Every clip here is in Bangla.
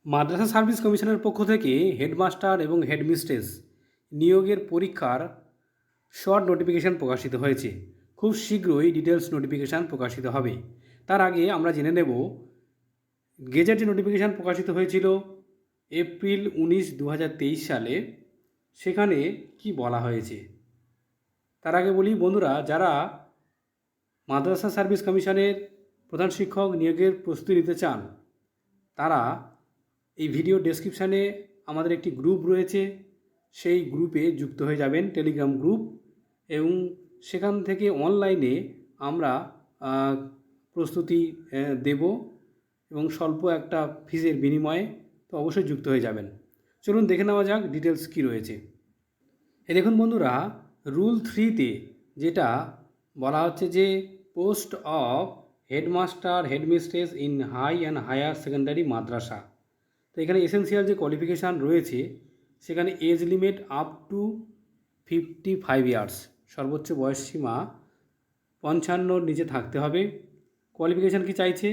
মাদ্রাসা সার্ভিস কমিশনের পক্ষ থেকে হেডমাস্টার এবং হেডমিস্ট্রেস নিয়োগের পরীক্ষার শর্ট নোটিফিকেশান প্রকাশিত হয়েছে। খুব শীঘ্রই ডিটেলস নোটিফিকেশান প্রকাশিত হবে। তার আগে আমরা জেনে নেব গেজেট যে নোটিফিকেশান প্রকাশিত হয়েছিল এপ্রিল 19, 2023 সালে, সেখানে কি বলা হয়েছে। তার আগে বলি বন্ধুরা, যারা মাদ্রাসা সার্ভিস কমিশনের প্রধান শিক্ষক নিয়োগের প্রস্তুতি নিতে চান, তারা এই ভিডিও ডেসক্রিপশানে আমাদের একটি গ্রুপ রয়েছে, সেই গ্রুপে যুক্ত হয়ে যাবেন, টেলিগ্রাম গ্রুপ, এবং সেখান থেকে অনলাইনে আমরা প্রস্তুতি দেব এবং স্বল্প একটা ফিজের বিনিময়ে, তো অবশ্যই যুক্ত হয়ে যাবেন। চলুন দেখে নেওয়া যাক ডিটেলস কী রয়েছে। দেখুন বন্ধুরা, রুল 3-তে যেটা বলা হচ্ছে যে post of headmaster headmistress in high and higher secondary মাদ্রাসা। তো এখানে এসেন্সিয়াল যে কোয়ালিফিকেশান রয়েছে, সেখানে age limit up to 55 years, সর্বোচ্চ বয়স সীমা 55-র নিচে থাকতে হবে। কোয়ালিফিকেশান কি চাইছে?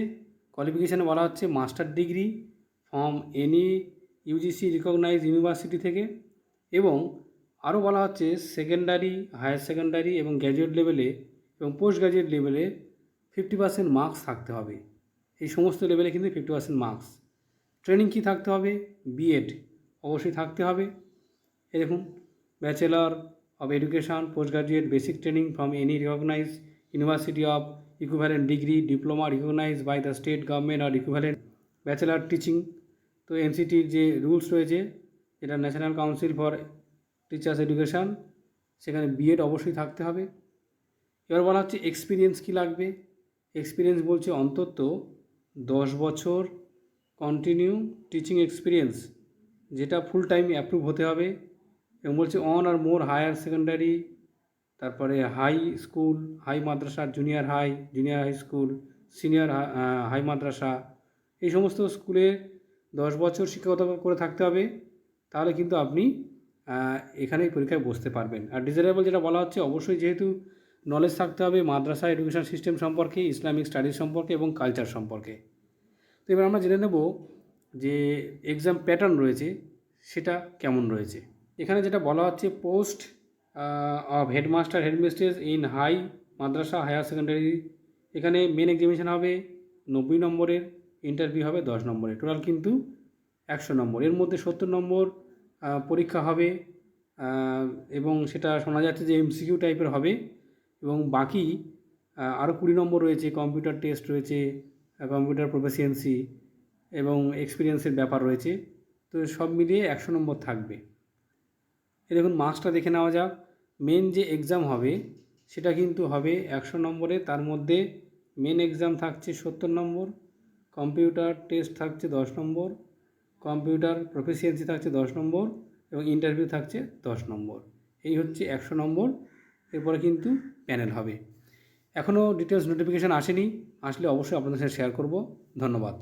কোয়ালিফিকেশানে বলা হচ্ছে master degree from any UGC recognise university থেকে, এবং আরও বলা হচ্ছে সেকেন্ডারি, হায়ার সেকেন্ডারি এবং গ্র্যাজুয়েট লেভেলে এবং পোস্ট গ্র্যাজুয়েট লেভেলে 50% মার্কস থাকতে হবে। এই সমস্ত লেভেলে কিন্তু 50% মার্কস। ট্রেনিং কি থাকতে হবে? বিএড অবশ্যই থাকতে হবে। এই দেখুন, bachelor of education post graduate basic training from any recognise university of equivalent degree diploma recognise by the state government or equivalent bachelor teaching. তো এনসিটির যে রুলস রয়েছে, যেটা national council for teachers education, সেখানে বিএড অবশ্যই থাকতে হবে। এবার বলা হচ্ছে এক্সপিরিয়েন্স কী লাগবে। এক্সপিরিয়েন্স বলছে অন্তত 10 বছর কন্টিনিউ টিচিং এক্সপিরিয়েন্স, যেটা ফুল টাইম অ্যাপ্রুভ হতে হবে, এবং বলছে on or more higher secondary, তারপরে হাই স্কুল, হাই মাদ্রাসা, junior high school, senior high মাদ্রাসা, এই সমস্ত স্কুলে 10 বছর শিক্ষকতা করে থাকতে হবে। তাহলে কিন্তু আপনি এখানে পরীক্ষায় বসতে পারবেন। আর ডিজারেবল যেটা বলা হচ্ছে, অবশ্যই যেহেতু নলেজ থাকতে হবে মাদ্রাসা এডুকেশন সিস্টেম সম্পর্কে, ইসলামিক স্টাডিজ সম্পর্কে এবং কালচার সম্পর্কে। তো এবার আমরা জেনে নেব যে এক্সাম প্যাটার্ন রয়েছে সেটা কেমন রয়েছে। এখানে যেটা বলা হচ্ছে post of headmaster headmistress in high madrasa higher secondary, এখানে মেন এক্সামিনেশান হবে 90 নম্বরের, ইন্টারভিউ হবে 10 নম্বরের, টোটাল কিন্তু 100 নম্বর। এর মধ্যে 70 নম্বর পরীক্ষা হবে, এবং সেটা শোনা যাচ্ছে যে এমসিকিউ টাইপের হবে, এবং বাকি আরও 20 নম্বর রয়েছে, কম্পিউটার টেস্ট রয়েছে, কম্পিউটার প্রফিসিয়েন্সি এবং এক্সপিরিয়েন্সের ব্যাপার রয়েছে। তো সব মিলিয়ে 100 নম্বর থাকবে। দেখুন মার্কসটা দেখে নেওয়া যাক। মেন যে এক্সাম হবে সেটা কিন্তু হবে 100 নম্বরে, তার মধ্যে মেন এক্সাম থাকছে 70 নম্বর, কম্পিউটার টেস্ট থাকছে 10 নম্বর, কম্পিউটার প্রফিসিয়েন্সি থাকছে 10 নম্বর, এবং ইন্টারভিউ থাকছে 10 নম্বর। এই হচ্ছে 100 নম্বর। এরপরে কিন্তু প্যানেল হবে। এখনও ডিটেলস নোটিফিকেশান আসেনি, আসলে অবশ্যই আপনাদের সাথে শেয়ার করব। ধন্যবাদ।